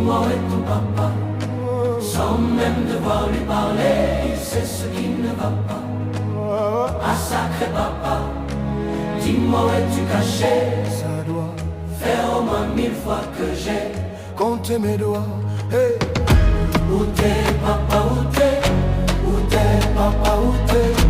Dis-moi où est ton papa? Sans même devoir lui parler, il sait ce qui ne va pas. Ah sacré papa, dis-moi où es-tu caché? Ça doit faire au moins 1000 fois que j'ai compté mes doigts. Hey. Où t'es papa, où t'es? Où t'es papa, où t'es?